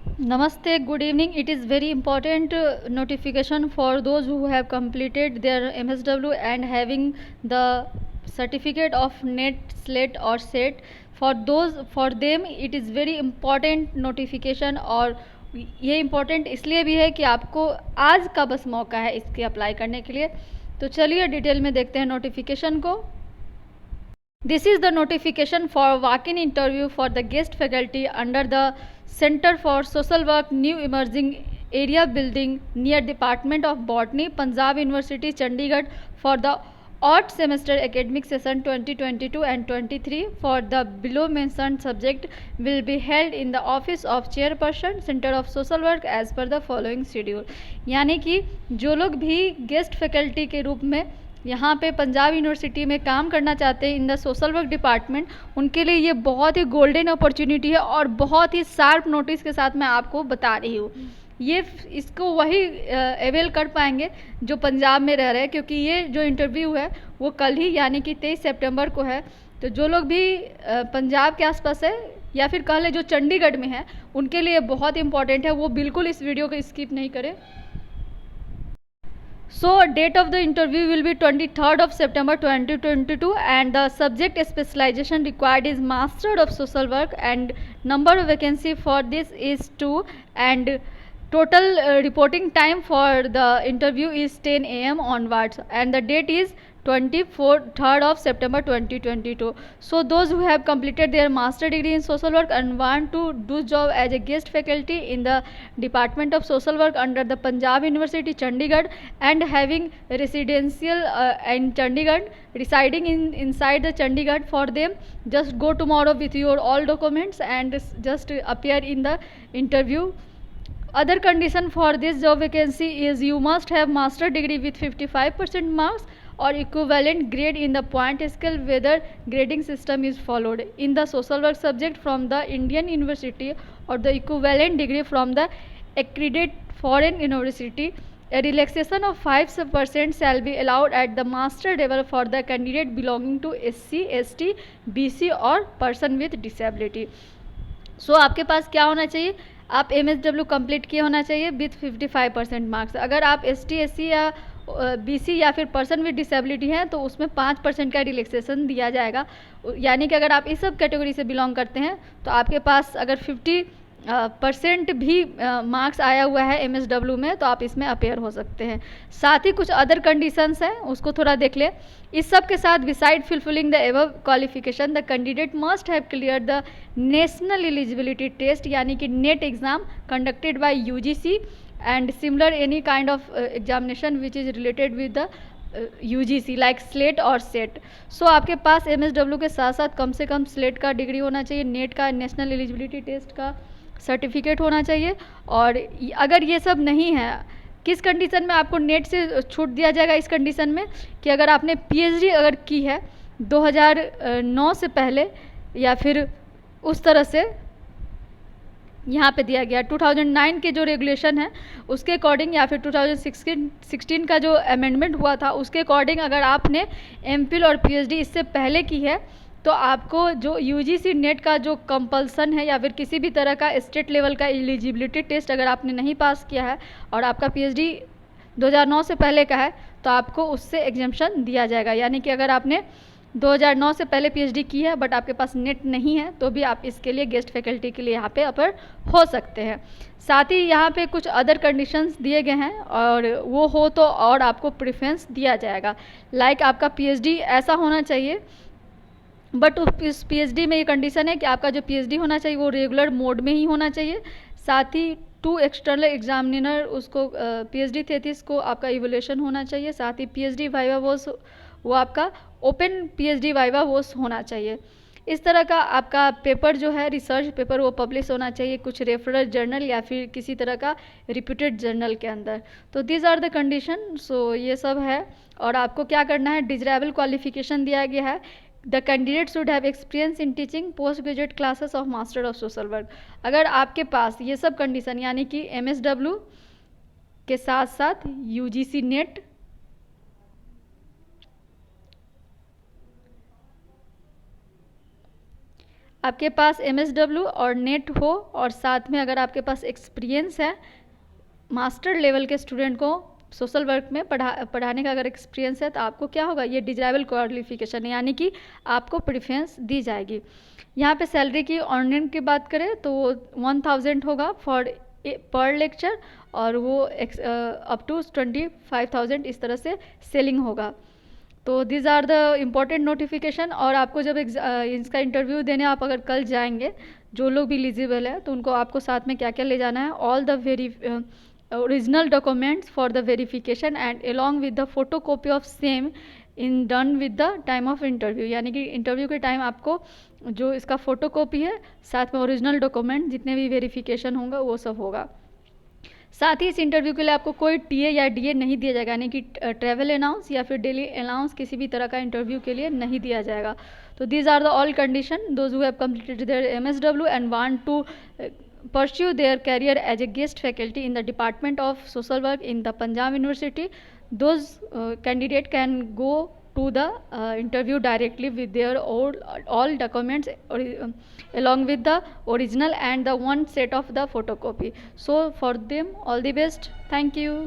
Namaste, good evening. It is very important notification for those who have completed their MSW and having the certificate of NET, SLET or SET. For them it is very important notification और ये important इसलिए भी है कि आपको आज का बस मौका है इसके अप्लाई करने के लिए। तो चलिए डिटेल में देखते हैं नोटिफिकेशन को। This is the notification for walk-in interview for the guest faculty under the Center for Social Work New Emerging Area Building near Department of Botany, Punjab University, Chandigarh for the odd semester academic session 2022 and 23 for the below mentioned subject will be held in the office of chairperson Center of Social Work as per the following schedule। यानी कि जो लोग भी guest faculty के रूप में यहाँ पे पंजाब यूनिवर्सिटी में काम करना चाहते हैं in the social work department, उनके लिए ये बहुत ही गोल्डन अपॉर्चुनिटी है और बहुत ही शार्प नोटिस के साथ मैं आपको बता रही हूँ। ये इसको वही अवेल कर पाएंगे जो पंजाब में रह रहे हैं, क्योंकि ये जो इंटरव्यू है वो कल ही यानी कि 23 सितंबर को है। तो जो लोग भी पंजाब के आसपास है या फिर कह ले जो चंडीगढ़ में है, उनके लिए बहुत इंपॉर्टेंट है, वो बिल्कुल इस वीडियो को स्किप नहीं करें। So date of the interview will be 23rd of September 2022 and the subject specialization required is Master of Social Work and number of vacancy for this is 2 and total reporting time for the interview is 10 a.m. onwards and the date is 23rd of September 2022. So those who have completed their master degree in social work and want to do job as a guest faculty in the Department of Social Work under the Punjab University Chandigarh and having residential in Chandigarh, residing inside the Chandigarh, for them just go tomorrow with your all documents and just appear in the interview. Other condition for this job vacancy is you must have master degree with 55% marks or equivalent grade in the point scale whether grading system is followed in the social work subject from the Indian University or the equivalent degree from the accredited foreign university. A relaxation of 5% shall be allowed at the master level for the candidate belonging to SC, ST, BC or person with disability. सो आपके पास क्या होना चाहिए, आप MSW complete किए होना चाहिए with 55% marks. अगर आप ST, SC या BC या फिर पर्सन विद डिसेबिलिटी हैं तो उसमें 5% का रिलैक्सेशन दिया जाएगा। यानी कि अगर आप इस सब कैटेगरी से बिलोंग करते हैं तो आपके पास अगर 50% भी मार्क्स आया हुआ है MSW में तो आप इसमें अपेयर हो सकते हैं। साथ ही कुछ अदर कंडीशंस हैं, उसको थोड़ा देख लें। इस सब के साथ beside fulfilling the above qualification the candidate must have clear the national eligibility test यानी कि NET exam conducted by UGC and similar any kind of examination which is related with the UGC like SLET और SET। सो आपके पास MSW के साथ साथ कम से कम SLET का degree होना चाहिए, नेट का नेशनल एलिजिबिलिटी टेस्ट का सर्टिफिकेट होना चाहिए। और अगर ये सब नहीं है, किस कंडीशन में आपको नेट से छूट दिया जाएगा, इस कंडीशन में कि अगर आपने PhD अगर की है 2009 से पहले या फिर उस तरह से यहाँ पे दिया गया 2009 के जो रेगुलेशन है उसके अकॉर्डिंग या फिर 2016 का जो अमेंडमेंट हुआ था उसके अकॉर्डिंग अगर आपने MPhil और PhD इससे पहले की है तो आपको जो UGC नेट का जो कंपल्सन है या फिर किसी भी तरह का स्टेट लेवल का एलिजिबिलिटी टेस्ट अगर आपने नहीं पास किया है और आपका PhD 2009 से पहले का है तो आपको उससे एग्जेम्पशन दिया जाएगा। यानी कि अगर आपने 2009 से पहले PhD की है बट आपके पास नेट नहीं है तो भी आप इसके लिए गेस्ट फैकल्टी के लिए यहाँ पे अपर हो सकते हैं। साथ ही यहाँ पे कुछ अदर कंडीशंस दिए गए हैं और वो हो तो और आपको प्रेफरेंस दिया जाएगा। लाइक आपका PhD ऐसा होना चाहिए, बट इस PhD में ये कंडीशन है कि आपका जो PhD होना चाहिए वो रेगुलर मोड में ही होना चाहिए। साथ ही 2 एक्सटर्नल एग्जामिनर उसको PhD थेसिस को आपका इवोल्यूशन होना चाहिए। साथ ही PhD वाइवा वो आपका ओपन PhD वाइवा वो होना चाहिए। इस तरह का आपका पेपर जो है रिसर्च पेपर वो पब्लिश होना चाहिए कुछ रेफरल जर्नल या फिर किसी तरह का रिप्यूटेड जर्नल के अंदर। तो दीज आर द कंडीशन। सो ये सब है और आपको क्या करना है, डिजरेबल क्वालिफिकेशन दिया गया है। The candidate should have experience in teaching post graduate classes of master of social work. अगर आपके पास ये सब कंडीशन यानी कि MSW के साथ साथ UGC नेट, आपके पास MSW और नेट हो और साथ में अगर आपके पास एक्सपीरियंस है, मास्टर लेवल के स्टूडेंट को सोशल वर्क में पढ़ाने का अगर एक्सपीरियंस है तो आपको क्या होगा, ये डिजायरेबल क्वालिफिकेशन है, यानी कि आपको प्रेफरेंस दी जाएगी। यहाँ पे सैलरी की अर्निंग की बात करें तो 1000 होगा फॉर पर लेक्चर, और वो अप टू 25,000 इस तरह से सेलिंग होगा। तो these are the important notification. और आपको जब इसका इंटरव्यू देने आप अगर कल जाएंगे, जो लोग भी एलिजिबल है, तो उनको आपको साथ में क्या क्या ले जाना है, all the original documents for the verification and along with the photocopy of same in done with the time of interview, यानी कि इंटरव्यू के टाइम आपको जो इसका फोटोकॉपी है साथ में ओरिजिनल डॉक्यूमेंट जितने भी वेरिफिकेशन होगा वो सब होगा। साथ ही इस इंटरव्यू के लिए आपको कोई टीए या डीए नहीं दिया जाएगा, यानी कि ट्रैवल अलाउंस या फिर डेली अलाउंस किसी भी तरह का इंटरव्यू के लिए नहीं दिया जाएगा। तो these are the all condition those who have completed their MSW and want to pursue their career as a guest faculty in the Department of Social Work in the Punjab University. Those candidate can go to the interview directly with their all documents along with the original and the one set of the photocopy. So for them all the best. Thank you.